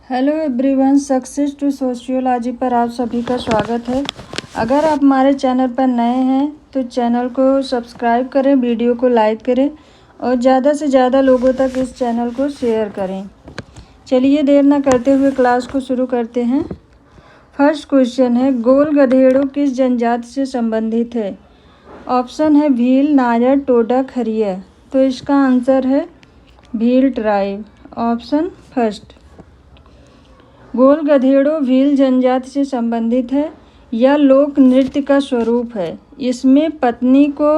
Hello everyone, success to sociology पर आप सभी का स्वागत है। अगर आप हमारे चैनल पर नए हैं तो चैनल को सब्सक्राइब करें, वीडियो को लाइक करें और ज़्यादा से ज़्यादा लोगों तक इस चैनल को शेयर करें। चलिए देर ना करते हुए क्लास को शुरू करते हैं। फर्स्ट क्वेश्चन है, गोल गधेड़ों किस जनजाति से संबंधित है? ऑप्शन है भील, नायर, टोडा, खरिया। तो इसका आंसर है भील ट्राइब, ऑप्शन फर्स्ट। गोल गधेड़ों भील जनजाति से संबंधित है। यह लोक नृत्य का स्वरूप है। इसमें पत्नी को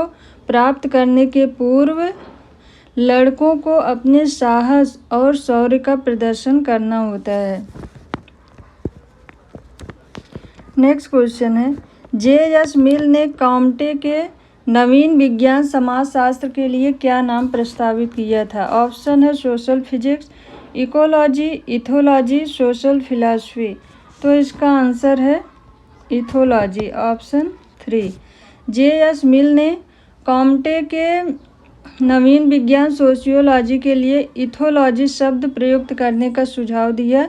प्राप्त करने के पूर्व लड़कों को अपने साहस और शौर्य का प्रदर्शन करना होता है। नेक्स्ट क्वेश्चन है, जे.एस. मिल ने कॉम्टे के नवीन विज्ञान समाजशास्त्र के लिए क्या नाम प्रस्तावित किया था? ऑप्शन है social physics, ecology, ethology, social philosophy. तो इसका आंसर है इथोलॉजी, ऑप्शन 3। जे.एस. मिल ने कॉम्टे के नवीन विज्ञान सोशियोलॉजी के लिए इथोलॉजी शब्द प्रयुक्त करने का सुझाव दिया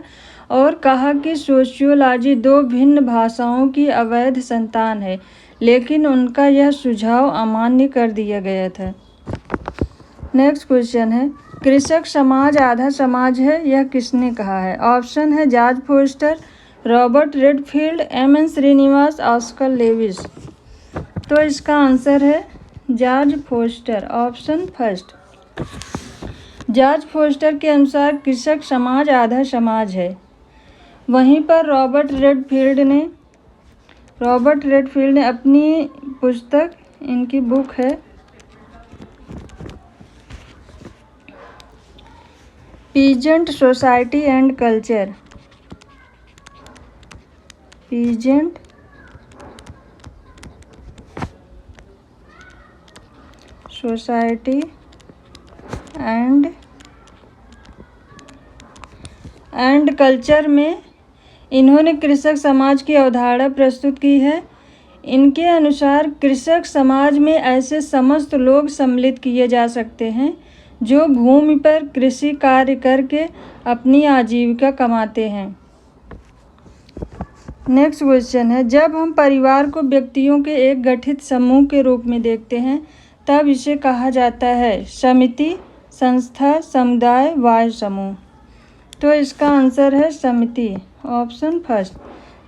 और कहा कि सोशियोलॉजी दो भिन्न भाषाओं की अवैध संतान है, लेकिन उनका यह सुझाव अमान्य कर दिया गया था। नेक्स्ट क्वेश्चन है, कृषक समाज आधा समाज है, यह किसने कहा है? ऑप्शन है George Foster, Robert Redfield, M N. Srinivas, Oscar Lewis. तो इसका आंसर है George Foster, option first. George Foster के अनुसार कृषक समाज आधा समाज है। वहीं पर रॉबर्ट रेडफील्ड ने अपनी पुस्तक, इनकी बुक है peasant society and culture, peasant society and culture में इन्होंने कृषक समाज की अवधारणा प्रस्तुत की है। इनके अनुसार कृषक समाज में ऐसे समस्त लोग सम्मिलित किए जा सकते हैं जो भूमि पर कृषि कार्य करके अपनी आजीविका कमाते हैं। नेक्स्ट क्वेश्चन है, जब हम परिवार को व्यक्तियों के एक गठित समूह के रूप में देखते हैं तब इसे कहा जाता है समिति, संस्था, समुदाय, वाह्य समूह। तो इसका आंसर है समिति, ऑप्शन फर्स्ट।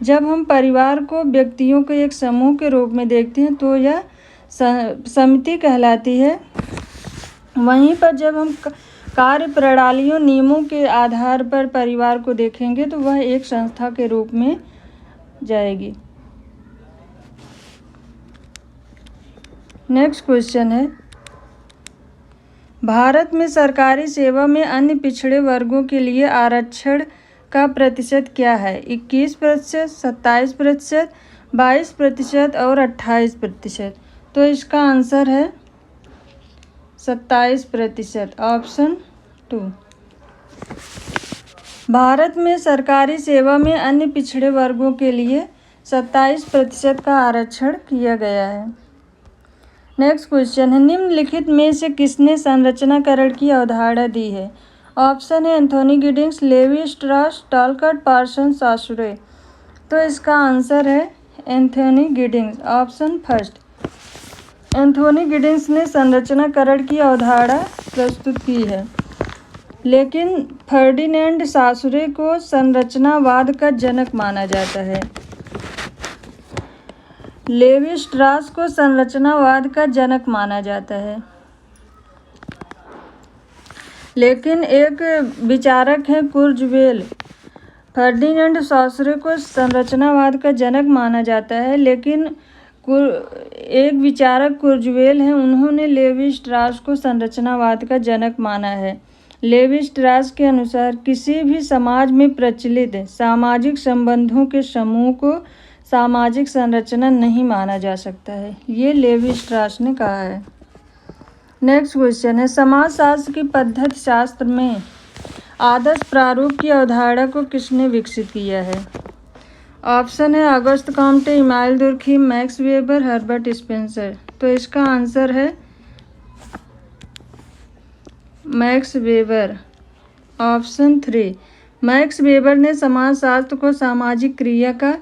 जब हम परिवार को व्यक्तियों के एक समूह के रूप में देखते हैं तो यह समिति कहलाती है। वहीं पर जब हम कार्य प्रणालियों, नियमों के आधार पर परिवार को देखेंगे तो वह एक संस्था के रूप में जाएगी। नेक्स्ट क्वेश्चन है, भारत में सरकारी सेवा में अन्य पिछड़े वर्गों के लिए आरक्षण का प्रतिशत क्या है? 21%, 27%, 22% और 28%। तो इसका आंसर है 27%, ऑप्शन 2। भारत में सरकारी सेवा में अन्य पिछड़े वर्गों के लिए 27% का आरक्षण किया गया है। नेक्स्ट क्वेश्चन है, निम्नलिखित में से किसने संरचनाकरण की अवधारणा दी है? ऑप्शन है Anthony Giddens, Levi Strauss, Talcott, Parson, Saussure. तो इसका आंसर है Anthony Giddens, option first. Anthony Giddens ने संरचनाकरण की अवधारणा प्रस्तुत की है, लेकिन फर्डिनेंड सासुरे को संरचनावाद का जनक माना जाता है। लेवी स्ट्रॉस को संरचनावाद का जनक माना जाता है, लेकिन एक विचारक है कुर्जवेल। फर्डिनेंड सासुरे को संरचनावाद का जनक माना जाता है, लेकिन एक विचारक कुर्जवेल हैं, उन्होंने लेवी स्ट्रॉस को संरचनावाद का जनक माना है। लेवी स्ट्रॉस के अनुसार किसी भी समाज में प्रचलित सामाजिक संबंधों के समूह को सामाजिक संरचना नहीं माना जा सकता है। ये लेवी स्ट्रॉस ने कहा है। नेक्स्ट क्वेश्चन है, समाजशास्त्र की पद्धति शास्त्र में आदर्श प्रारूप की अवधारणा को किसने विकसित किया है? ऑप्शन है August Comte, email Durkheim, max weber, Herbert Spencer. तो इसका आंसर है Max Weber, option 3। Max Weber ने समाजशास्त्र को सामाजिक क्रिया का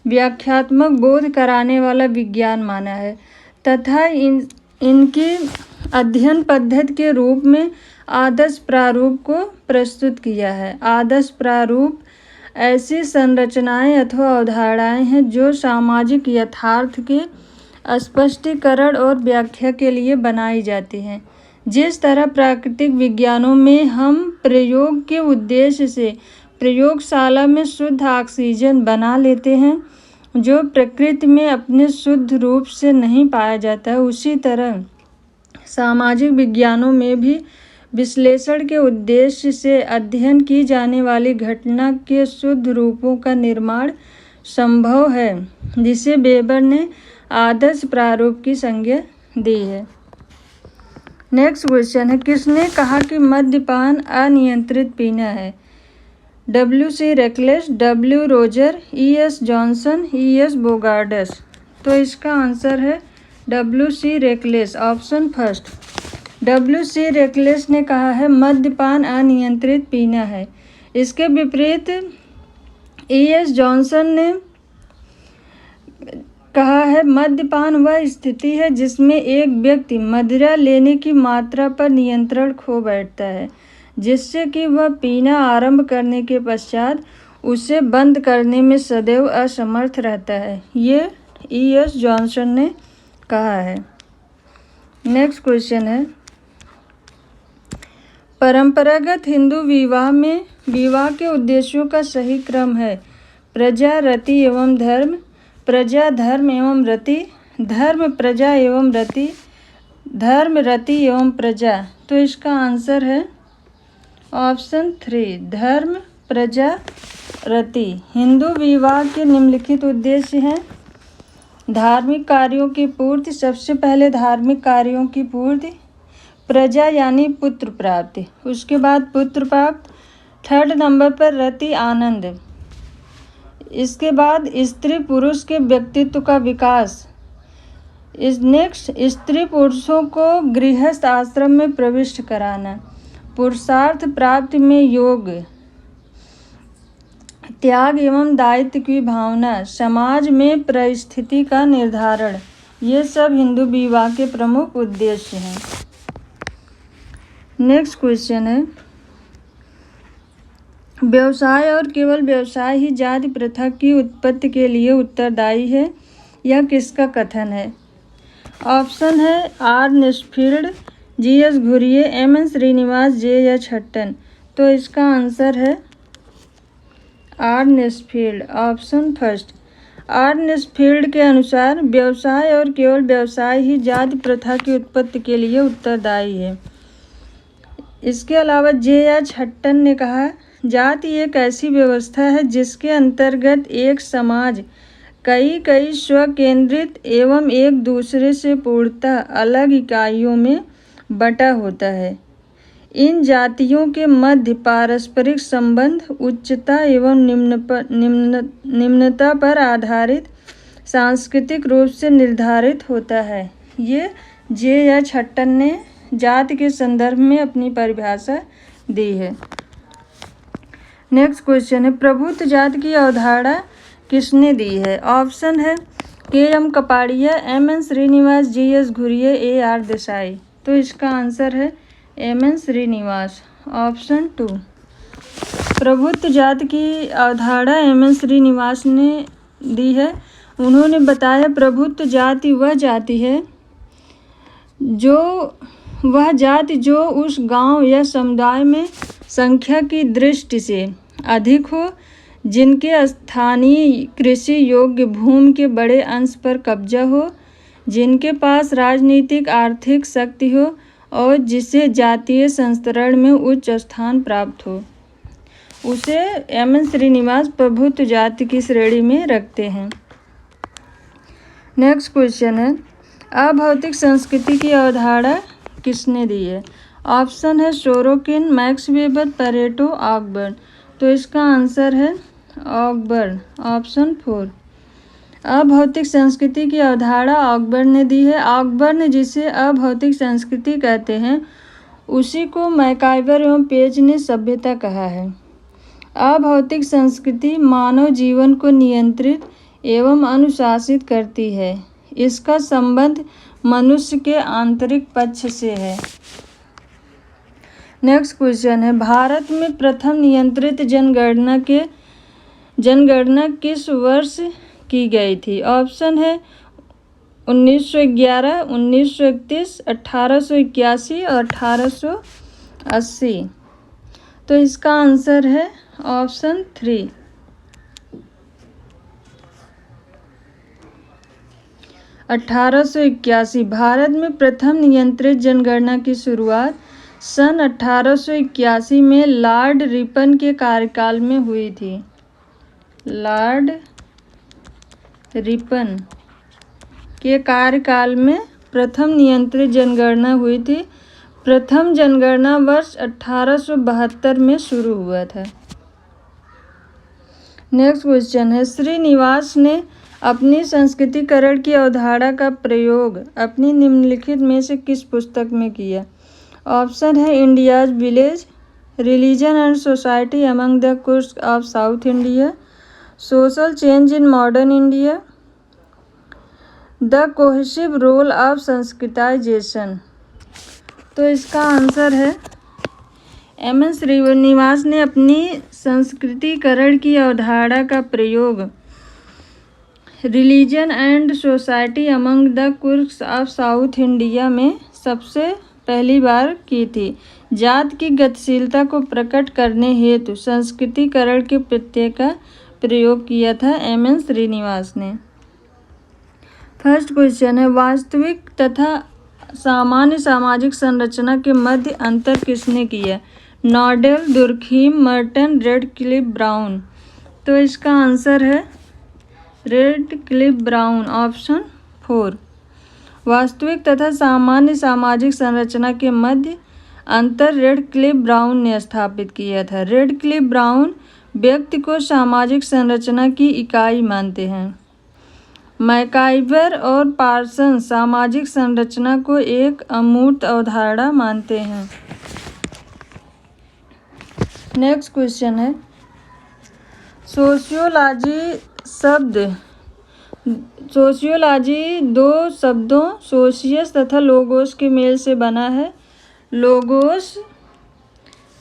व्याख्यात्मक बोध कराने वाला विज्ञान माना है तथा इनकी अध्ययन पद्धति के रूप में आदर्श प्रारूप को प्रस्तुत किया है। आदर्श प्रारूप ऐसी संरचनाएं अथवा अवधारणाएं हैं जो सामाजिक यथार्थ के स्पष्टीकरण और व्याख्या के लिए बनाई जाती हैं। जिस तरह प्राकृतिक विज्ञानों में हम प्रयोग के उद्देश्य से प्रयोगशाला में शुद्ध ऑक्सीजन बना लेते हैं जो प्रकृति में अपने शुद्ध रूप से नहीं पाया जाता है, उसी तरह सामाजिक विज्ञानों में भी विश्लेषण के उद्देश्य से अध्ययन की जाने वाली घटना के शुद्ध रूपों का निर्माण संभव है, जिसे वेबर ने आदर्श प्रारूप की संज्ञा दी है। नेक्स्ट क्वेश्चन है, किसने कहा कि मद्यपान अनियंत्रित पीना है? W.C. Reckless, W. Roger, E.S. Johnson, E.S. Bogardus. तो इसका आंसर है W.C. Reckless, option first. W.C. Reckless ने कहा है मद्यपान अनियंत्रित पीना है। इसके विपरीत E.S. जॉनसन ने कहा है मद्यपान वह स्थिति है जिसमें एक व्यक्ति मदिरा लेने की मात्रा पर नियंत्रण खो बैठता है, जिससे कि वह पीना आरंभ करने के पश्चात उसे बंद करने में सदैव असमर्थ रहता है। ये E.S. जॉनसन ने कहा है। नेक्स्ट क्वेश्चन है, परंपरागत हिंदू विवाह में विवाह के उद्देश्यों का सही क्रम है? प्रजा, रति एवं धर्म, प्रजा, धर्म एवं रति, धर्म, प्रजा एवं रति, धर्म, रति एवं प्रजा। तो इसका आंसर है ऑप्शन 3, धर्म, प्रजा, रति। हिंदू विवाह के निम्नलिखित उद्देश्य हैं धार्मिक कार्यों की पूर्ति, सबसे पहले धार्मिक कार्यों की पूर्ति, प्रजा यानी पुत्र प्राप्ति, उसके बाद पुत्र प्राप्त, थर्ड नंबर पर रति आनंद, इसके बाद स्त्री पुरुष के व्यक्तित्व का विकास, नेक्स्ट स्त्री पुरुषों को गृहस्थ आश्रम में प्रविष्ट कराना, पुरुषार्थ प्राप्ति में योग, त्याग एवं दायित्व की भावना, समाज में परिस्थिति का निर्धारण, ये सब हिंदू विवाह के प्रमुख उद्देश्य हैं। नेक्स्ट क्वेश्चन है, व्यवसाय और केवल व्यवसाय ही जाति प्रथा की उत्पत्ति के लिए उत्तरदायी है, यह किसका कथन है? ऑप्शन है R. Nesfield, G.S. Ghurye, M.N. Srinivas, J.H. Hutton. तो इसका आंसर है R. Nesfield, option first. R. Nesfield के अनुसार व्यवसाय और केवल व्यवसाय ही जाति प्रथा की उत्पत्ति के लिए उत्तरदायी है। इसके अलावा J.H. हट्टन ने कहा जाति एक ऐसी व्यवस्था है जिसके अंतर्गत एक समाज कई स्वकेंद्रित एवं एक दूसरे से पूर्णतः अलग इकाइयों में बटा होता है। इन जातियों के मध्य पारस्परिक संबंध उच्चता एवं निम्नता पर आधारित सांस्कृतिक रूप से निर्धारित होता है। ये J.H. हट्टन ने जाति के संदर्भ में अपनी परिभाषा दी है। नेक्स्ट क्वेश्चन है, प्रभुत्व जाति की अवधारणा किसने दी है? ऑप्शन है K.M. Kapadia, M.N. Srinivas, G.S. Ghurye, A.R. Desai. तो इसका आंसर है M.N. श्रीनिवास, ऑप्शन 2। प्रभुत्व जाति की अवधारणा M.N. श्रीनिवास ने दी है। उन्होंने बताया प्रभुत्व जाति वह जाति है जो उस गांव या समुदाय में संख्या की दृष्टि से अधिक हो, जिनके स्थानीय कृषि योग्य भूमि के बड़े अंश पर कब्जा हो, जिनके पास राजनीतिक आर्थिक शक्ति हो और जिसे जातीय संस्तरण में उच्च स्थान प्राप्त हो, उसे M.N. श्रीनिवास प्रभुत्व जाति की श्रेणी में रखते हैं। नेक्स्ट क्वेश्चन है, अभौतिक संस्कृति की अवधारणा किसने दी है? ऑप्शन है सोरोकिन, मैक्स वेबर, पेरेटो, ऑकबर्न। तो इसका आंसर है ऑकबर्न, ऑप्शन 4। अभौतिक संस्कृति की अवधारणा ऑकबर्न ने दी है। ऑकबर्न जिसे अभौतिक संस्कृति कहते हैं, उसी को मैकाइवर एवं पेज ने सभ्यता कहा है। अभौतिक संस्कृति मानव जीवन को नियंत्रित एवं अनुशासित करती है। इसका संबंध मनुष्य के आंतरिक पक्ष से है। नेक्स्ट क्वेश्चन है, भारत में प्रथम नियंत्रित जनगणना किस वर्ष की गई थी? ऑप्शन है 1911, 1931, 1881 और 1880। तो इसका आंसर है ऑप्शन 3। भारत में प्रथम नियंत्रित जनगणना की शुरुआत सन 1881 में लॉर्ड रिपन के कार्यकाल में हुई थी। लॉर्ड रिपन के कार्यकाल में प्रथम नियंत्रित जनगणना हुई थी। प्रथम जनगणना वर्ष 1872 में शुरू हुआ था। नेक्स्ट क्वेश्चन है, श्रीनिवास ने अपनी संस्कृतिकरण की अवधारणा का प्रयोग अपनी निम्नलिखित में से किस पुस्तक में किया? ऑप्शन है India's village, religion and society among the Coorgs of South India, social change in modern India, the cohesive role of Sanskritisation. तो इसका आंसर है एम.एन. श्रीनिवास ने अपनी संस्कृतिकरण की अवधारणा का प्रयोग religion and society among the Coorgs of South India में सबसे पहली बार की थी। जात की गतिशीलता को प्रकट करने हेतु संस्कृतिकरण के प्रत्यय का प्रयोग किया था एम.एन. श्रीनिवास ने। फर्स्ट क्वेश्चन है, वास्तविक तथा सामान्य सामाजिक संरचना के मध्य अंतर किसने किया? नॉडेल, दुर्खीम, मर्टन, रेडक्लिफ ब्राउन। तो इसका आंसर है रेडक्लिफ ब्राउन, ऑप्शन 4। वास्तविक तथा सामान्य सामाजिक संरचना के मध्य अंतर रेडक्लिफ ब्राउन ने स्थापित किया था। रेडक्लिफ ब्राउन व्यक्ति को सामाजिक संरचना की इकाई मानते हैं। मैकाइवर और पार्सन सामाजिक संरचना को एक अमूर्त अवधारणा मानते हैं। नेक्स्ट क्वेश्चन है, सोशियोलॉजी दो शब्दों सोशियस तथा लोगोस के मेल से बना है। लोगोस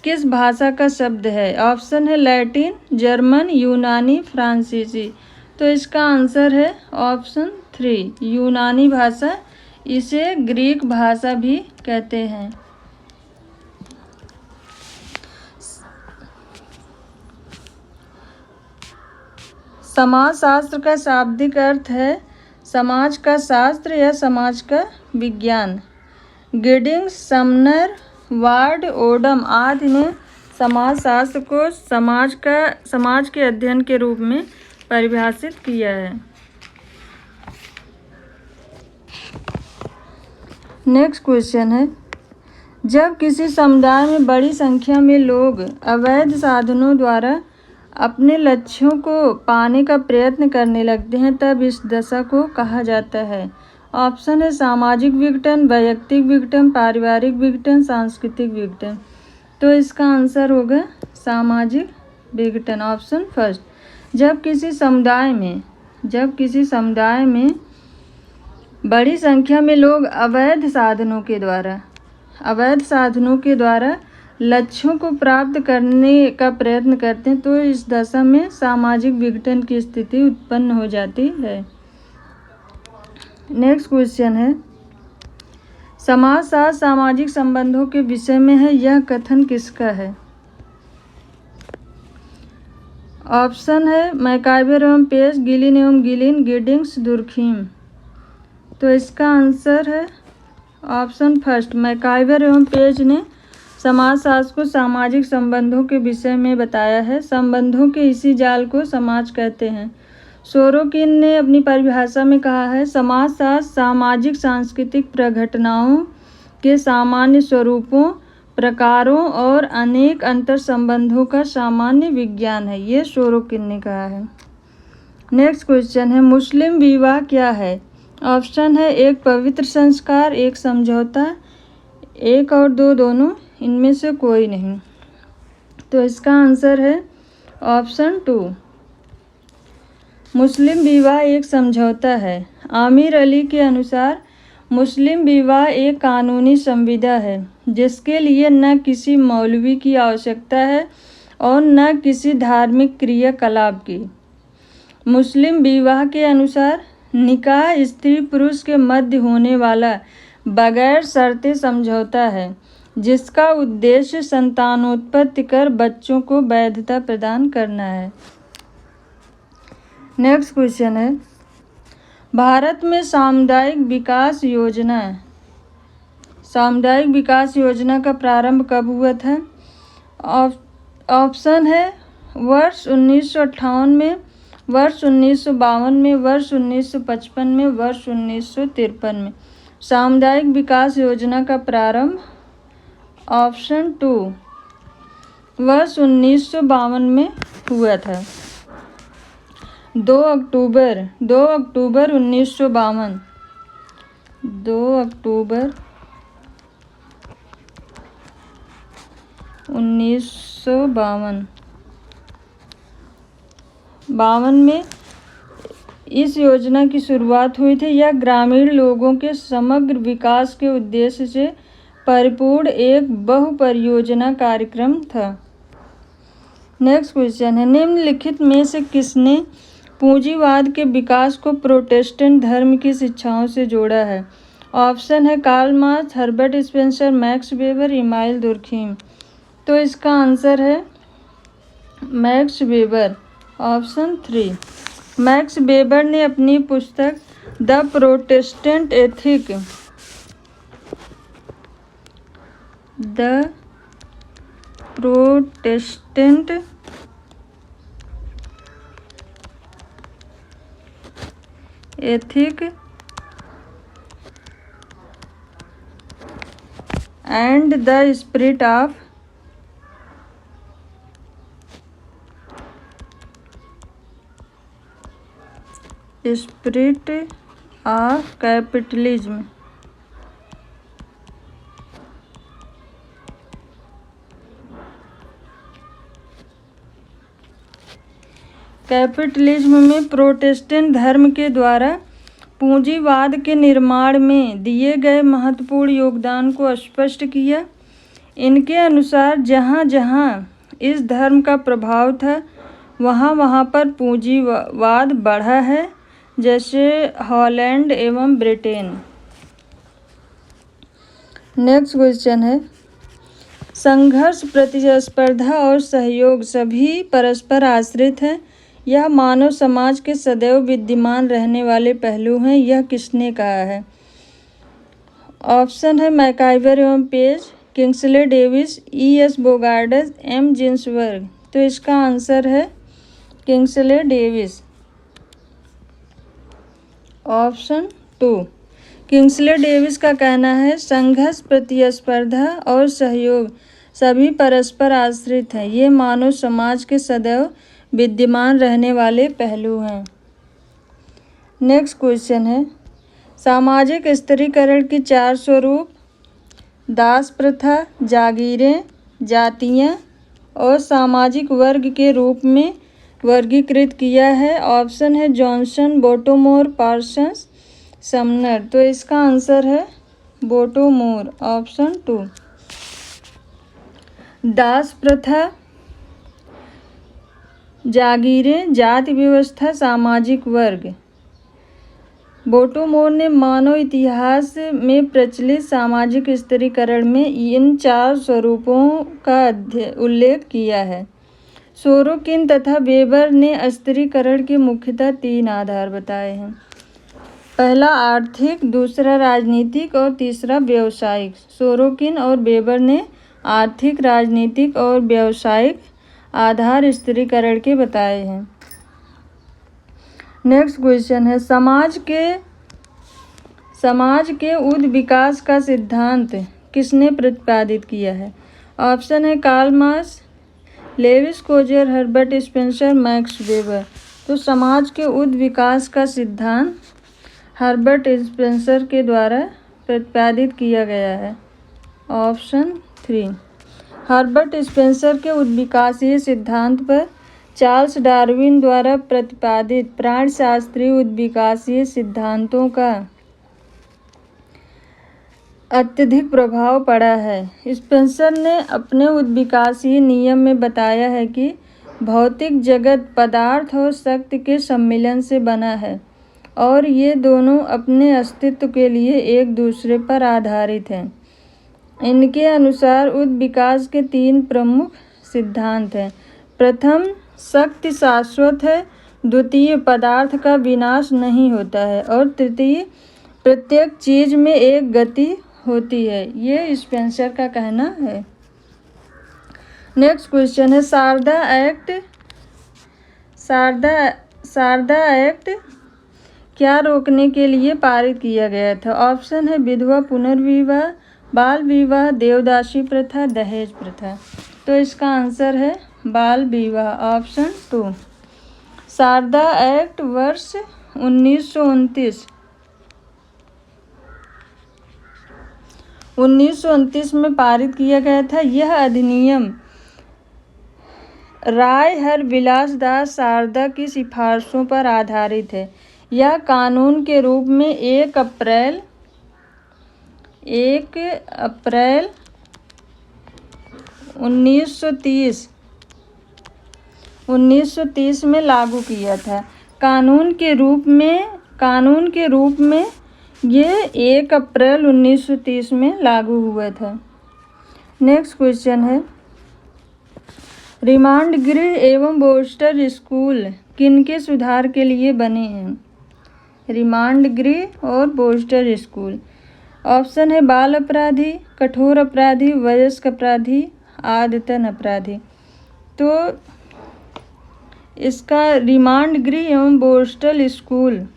किस भाषा का शब्द है? ऑप्शन है लैटिन, जर्मन, यूनानी, फ्रांसीसी। तो इसका आंसर है ऑप्शन 3, यूनानी भाषा। इसे ग्रीक भाषा भी कहते हैं। समाजशास्त्र का शाब्दिक अर्थ है समाज का शास्त्र या समाज का विज्ञान। गिडिंग्स, समनर, वार्ड, ओडम आदि ने समाजशास्त्र को समाज के अध्ययन के रूप में परिभाषित किया है। नेक्स्ट क्वेश्चन है, जब किसी समुदाय में बड़ी संख्या में लोग अवैध साधनों द्वारा अपने लक्ष्यों को पाने का प्रयत्न करने लगते हैं तब इस दशा को कहा जाता है। ऑप्शन है सामाजिक विघटन, वैयक्तिक विघटन, पारिवारिक विघटन, सांस्कृतिक विघटन। तो इसका आंसर होगा सामाजिक विघटन, ऑप्शन फर्स्ट। जब किसी समुदाय में बड़ी संख्या में लोग अवैध साधनों के द्वारा लक्ष्यों को प्राप्त करने का प्रयत्न करते हैं तो इस दशा में सामाजिक विघटन की स्थिति उत्पन्न हो जाती है। नेक्स्ट क्वेश्चन है, समाजशास्त्र सामाजिक संबंधों के विषय में है, यह कथन किसका है? ऑप्शन है मैकाइवर एवं पेज, गिलिन एवं गिलिन, गिडिंग्स, दुर्खीम। तो इसका आंसर है ऑप्शन फर्स्ट, मैकाइवर एवं पेज ने समाजशास्त्र को सामाजिक संबंधों के विषय में बताया है। संबंधों के इसी जाल को समाज कहते हैं। सोरोकिन ने अपनी परिभाषा में कहा है, समाजशास्त्र सामाजिक सांस्कृतिक प्रघटनाओं के सामान्य स्वरूपों, प्रकारों और अनेक अंतर संबंधों का सामान्य विज्ञान है। ये सोरोकिन ने कहा है। नेक्स्ट क्वेश्चन है, मुस्लिम विवाह क्या है? ऑप्शन है एक पवित्र संस्कार, एक समझौता, एक और दो दोनों, इनमें से कोई नहीं। तो इसका आंसर है ऑप्शन 2। मुस्लिम विवाह एक समझौता है। आमिर अली के अनुसार मुस्लिम विवाह एक कानूनी संविदा है जिसके लिए न किसी मौलवी की आवश्यकता है और न किसी धार्मिक क्रियाकलाप की। मुस्लिम विवाह के अनुसार निकाह स्त्री पुरुष के मध्य होने वाला बगैर शर्तें समझौता है जिसका उद्देश्य संतानोत्पत्ति कर बच्चों को वैधता प्रदान करना है। नेक्स्ट क्वेश्चन है, भारत में सामुदायिक विकास योजना का प्रारंभ कब हुआ था? ऑप्शन है वर्ष 1958 में, वर्ष 1952 में, वर्ष 1955 में, वर्ष 1953 में। सामुदायिक विकास योजना का प्रारंभ ऑप्शन 2 वर्ष 1952 में हुआ था। 2 अक्टूबर 1952 2 अक्टूबर 1952 में इस योजना की शुरुआत हुई थी। यह ग्रामीण लोगों के समग्र विकास के उद्देश्य से परिपूर्ण एक बहुपरियोजना कार्यक्रम था। नेक्स्ट क्वेश्चन है, निम्नलिखित में से किसने पूंजीवाद के विकास को प्रोटेस्टेंट धर्म की शिक्षाओं से जोड़ा है? ऑप्शन है Karl Marx, Herbert Spencer, Max Weber, Emile Durkheim. तो इसका आंसर है Max Weber, option 3। Max Weber ने अपनी पुस्तक the Protestant ethic and the spirit of capitalism में प्रोटेस्टेंट धर्म के द्वारा पूंजीवाद के निर्माण में दिए गए महत्वपूर्ण योगदान को स्पष्ट किया। इनके अनुसार जहाँ जहाँ इस धर्म का प्रभाव था वहाँ वहाँ पर पूंजीवाद बढ़ा है, जैसे हॉलैंड एवं ब्रिटेन। नेक्स्ट क्वेश्चन है, संघर्ष, प्रतिस्पर्धा और सहयोग सभी परस्पर आश्रित हैं। यह मानव समाज के सदैव विद्यमान रहने वाले पहलू हैं। यह किसने कहा है? ऑप्शन है मैकाइवर एवं page, Kingsley Davis, E.S. Bogardus, M. Ginsburg. तो इसका आंसर है Kingsley Davis, option 2। Kingsley Davis का कहना है संघर्ष, प्रतिस्पर्धा और सहयोग सभी परस्पर आश्रित हैं। ये मानव समाज के सदैव विद्यमान रहने वाले पहलू हैं। नेक्स्ट क्वेश्चन है, सामाजिक स्त्रीकरण की 4 स्वरूप दास प्रथा, जागीरें, जातियाँ और सामाजिक वर्ग के रूप में वर्गीकृत किया है। ऑप्शन है जॉनसन, बोटोमोर, पार्सन्स, समनर। तो इसका आंसर है बोटोमोर, ऑप्शन 2। दास प्रथा, जागीरें, जाति व्यवस्था, सामाजिक वर्ग। बोटोमोर ने मानव इतिहास में प्रचलित सामाजिक स्त्रीकरण में इन 4 स्वरूपों का उल्लेख किया है। सोरोकिन तथा वेबर ने स्त्रीकरण के मुख्यतः 3 आधार बताए हैं। पहला आर्थिक, दूसरा राजनीतिक और तीसरा व्यावसायिक। सोरोकिन और वेबर ने आर्थिक, राजनीतिक और व्यावसायिक आधार स्त्रीकरण के बताए हैं। नेक्स्ट क्वेश्चन है, समाज के उद विकास का सिद्धांत किसने प्रतिपादित किया है? ऑप्शन है Karl Marx, Lewis Coser, Herbert Spencer, Max Weber. तो समाज के उद विकास का सिद्धांत हर्बर्ट स्पेंसर के द्वारा प्रतिपादित किया गया है, ऑप्शन 3। हर्बर्ट स्पेंसर के उद्विकासीय सिद्धांत पर चार्ल्स डार्विन द्वारा प्रतिपादित प्राणिशास्त्रीय उद्विकासीय सिद्धांतों का अत्यधिक प्रभाव पड़ा है। स्पेंसर ने अपने उद्विकासीय नियम में बताया है कि भौतिक जगत पदार्थ और शक्ति के सम्मिलन से बना है और ये दोनों अपने अस्तित्व के लिए एक दूसरे पर आधारित हैं। इनके अनुसार उद्विकास के 3 प्रमुख सिद्धांत हैं। प्रथम, शक्ति शाश्वत है। द्वितीय, पदार्थ का विनाश नहीं होता है। और तृतीय, प्रत्येक चीज में एक गति होती है। ये स्पेंसर का कहना है। नेक्स्ट क्वेश्चन है, शारदा एक्ट क्या रोकने के लिए पारित किया गया था? ऑप्शन है विधवा पुनर्विवाह, बाल विवाह, देवदासी प्रथा, दहेज प्रथा। तो इसका आंसर है बाल विवाह, ऑप्शन 2। शारदा एक्ट वर्ष 1929 में पारित किया गया था। यह अधिनियम राय हरविलास दास शारदा की सिफारिशों पर आधारित है। यह कानून के रूप में 1 अप्रैल 1930 में लागू किया था। कानून के रूप में ये 1 अप्रैल 1930 में लागू हुआ था। नेक्स्ट क्वेश्चन है, रिमांड गृह एवं बोस्टर स्कूल किनके सुधार के लिए बने हैं? रिमांड गृह और बोस्टर स्कूल। ऑप्शन है बाल अपराधी, कठोर अपराधी, वयस्क अपराधी, आदतन अपराधी। तो इसका रिमांड गृह एवं बोस्टल स्कूल,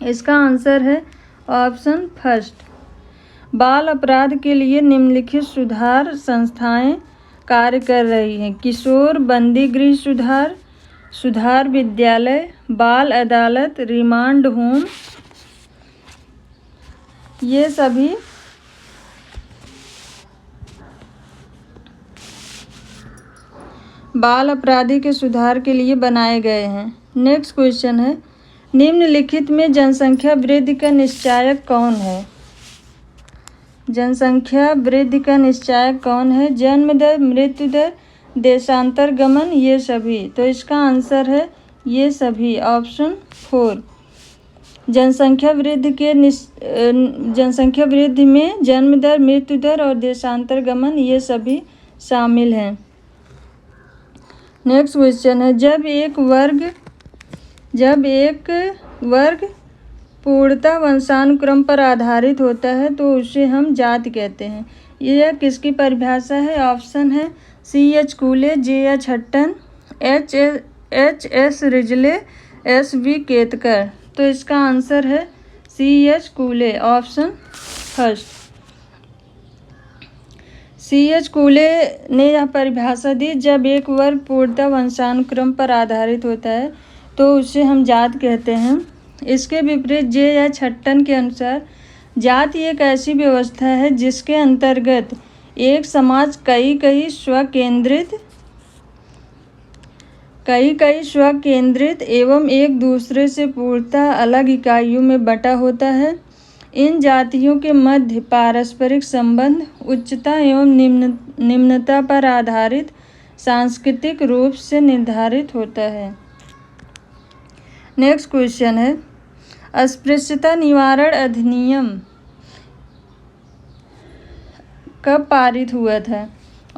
इसका आंसर है ऑप्शन फर्स्ट। बाल अपराध के लिए निम्नलिखित सुधार संस्थाएं कार्य कर रही हैं: किशोर बंदी गृह सुधार विद्यालय, बाल अदालत, रिमांड होम। ये सभी बाल अपराधी के सुधार के लिए बनाए गए हैं। नेक्स्ट क्वेश्चन है, निम्नलिखित में जनसंख्या वृद्धि का निश्चायक कौन है? जनसंख्या वृद्धि का निश्चायक कौन है? जन्म दर, मृत्यु दर, देशांतर गमन, ये सभी। तो इसका आंसर है ये सभी, ऑप्शन 4। जनसंख्या वृद्धि में जन्म दर, मृत्यु दर और देशांतर गमन ये सभी शामिल हैं। नेक्स्ट क्वेश्चन है, जब एक वर्ग पूर्णतः वंशानुक्रम पर आधारित होता है तो उसे हम जाति कहते हैं। यह किसकी परिभाषा है? ऑप्शन है C.H. कूले, J.H. Hutton, H.S. Risley, S.V. Ketkar. तो इसका आंसर है C.H. कूले, option first. C.H. कूले ने यह परिभाषा दी, जब एक वर्ग पूर्णतः वंशानुक्रम पर आधारित होता है तो उसे हम जाति कहते हैं। इसके विपरीत J.H. हट्टन के अनुसार जाति एक ऐसी व्यवस्था है जिसके अंतर्गत एक समाज कई स्वकेंद्रित एवं एक दूसरे से पूर्णतः अलग इकाइयों में बटा होता है। इन जातियों के मध्य पारस्परिक संबंध उच्चता एवं निम्नता पर आधारित सांस्कृतिक रूप से निर्धारित होता है। नेक्स्ट क्वेश्चन है, अस्पृश्यता निवारण अधिनियम कब पारित हुआ था?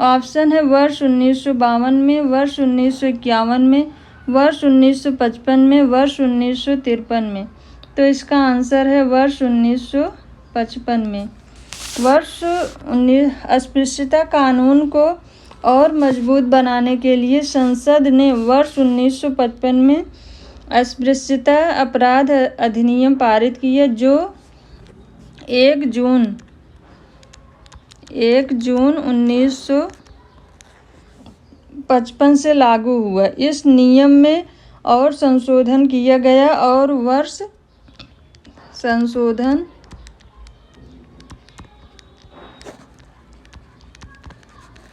ऑप्शन है वर्ष 1952 में, वर्ष 1951 में, वर्ष 1955 में, वर्ष 1953 में। तो इसका आंसर है वर्ष 1955 में। अस्पृश्यता कानून को और मजबूत बनाने के लिए संसद ने वर्ष 1955 में अस्पृश्यता अपराध अधिनियम पारित किया, जो 1 जून 1955 से लागू हुआ। इस नियम में और संशोधन किया गया और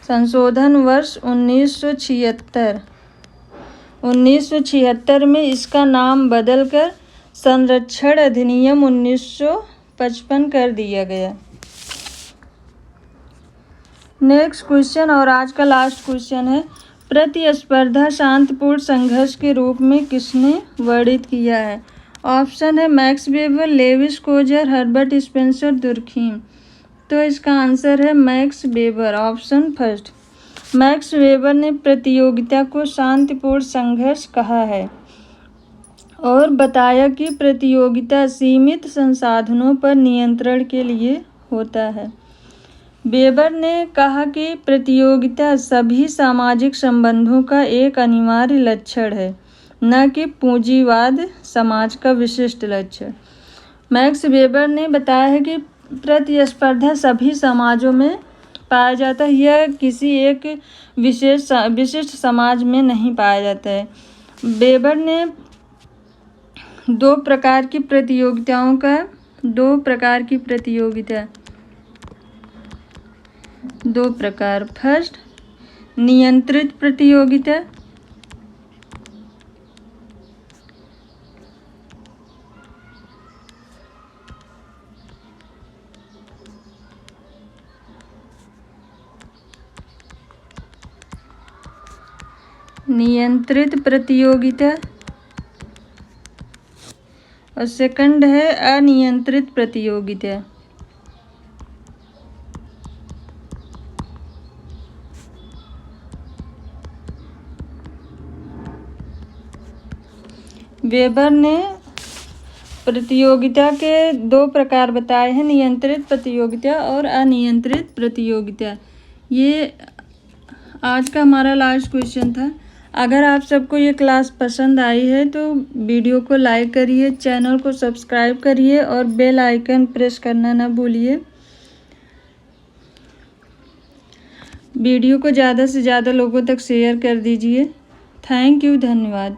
संशोधन वर्ष 1976 1976 में इसका नाम बदलकर संरक्षण अधिनियम 1955 कर दिया गया। नेक्स्ट क्वेश्चन और आज का लास्ट क्वेश्चन है, प्रतिस्पर्धा शांतिपूर्ण संघर्ष के रूप में किसने वर्णित किया है? ऑप्शन है Max Weber, Lewis Coser, Herbert Spencer, Durkheim. तो इसका आंसर है Max Weber, option first. Max Weber ने प्रतियोगिता को शांतिपूर्ण संघर्ष कहा है और बताया कि प्रतियोगिता सीमित संसाधनों पर नियंत्रण के लिए होता है। वेबर ने कहा कि प्रतियोगिता सभी सामाजिक संबंधों का एक अनिवार्य लक्षण है, न कि पूंजीवाद समाज का विशिष्ट लक्षण। मैक्स वेबर ने बताया है कि प्रतिस्पर्धा सभी समाजों में पाया जाता है, यह किसी एक विशिष्ट समाज में नहीं पाया जाता है। वेबर ने दो प्रकार की प्रतियोगिता, फर्स्ट नियंत्रित प्रतियोगिता, और सेकंड है अनियंत्रित प्रतियोगिता। वेबर ने प्रतियोगिता के दो प्रकार बताए हैं, नियंत्रित प्रतियोगिता और अनियंत्रित प्रतियोगिता। ये आज का हमारा लास्ट क्वेश्चन था। अगर आप सबको ये क्लास पसंद आई है तो वीडियो को लाइक करिए, चैनल को सब्सक्राइब करिए और बेल आइकन प्रेस करना ना भूलिए। वीडियो को ज़्यादा से ज़्यादा लोगों तक शेयर कर दीजिए। थैंक यू, धन्यवाद।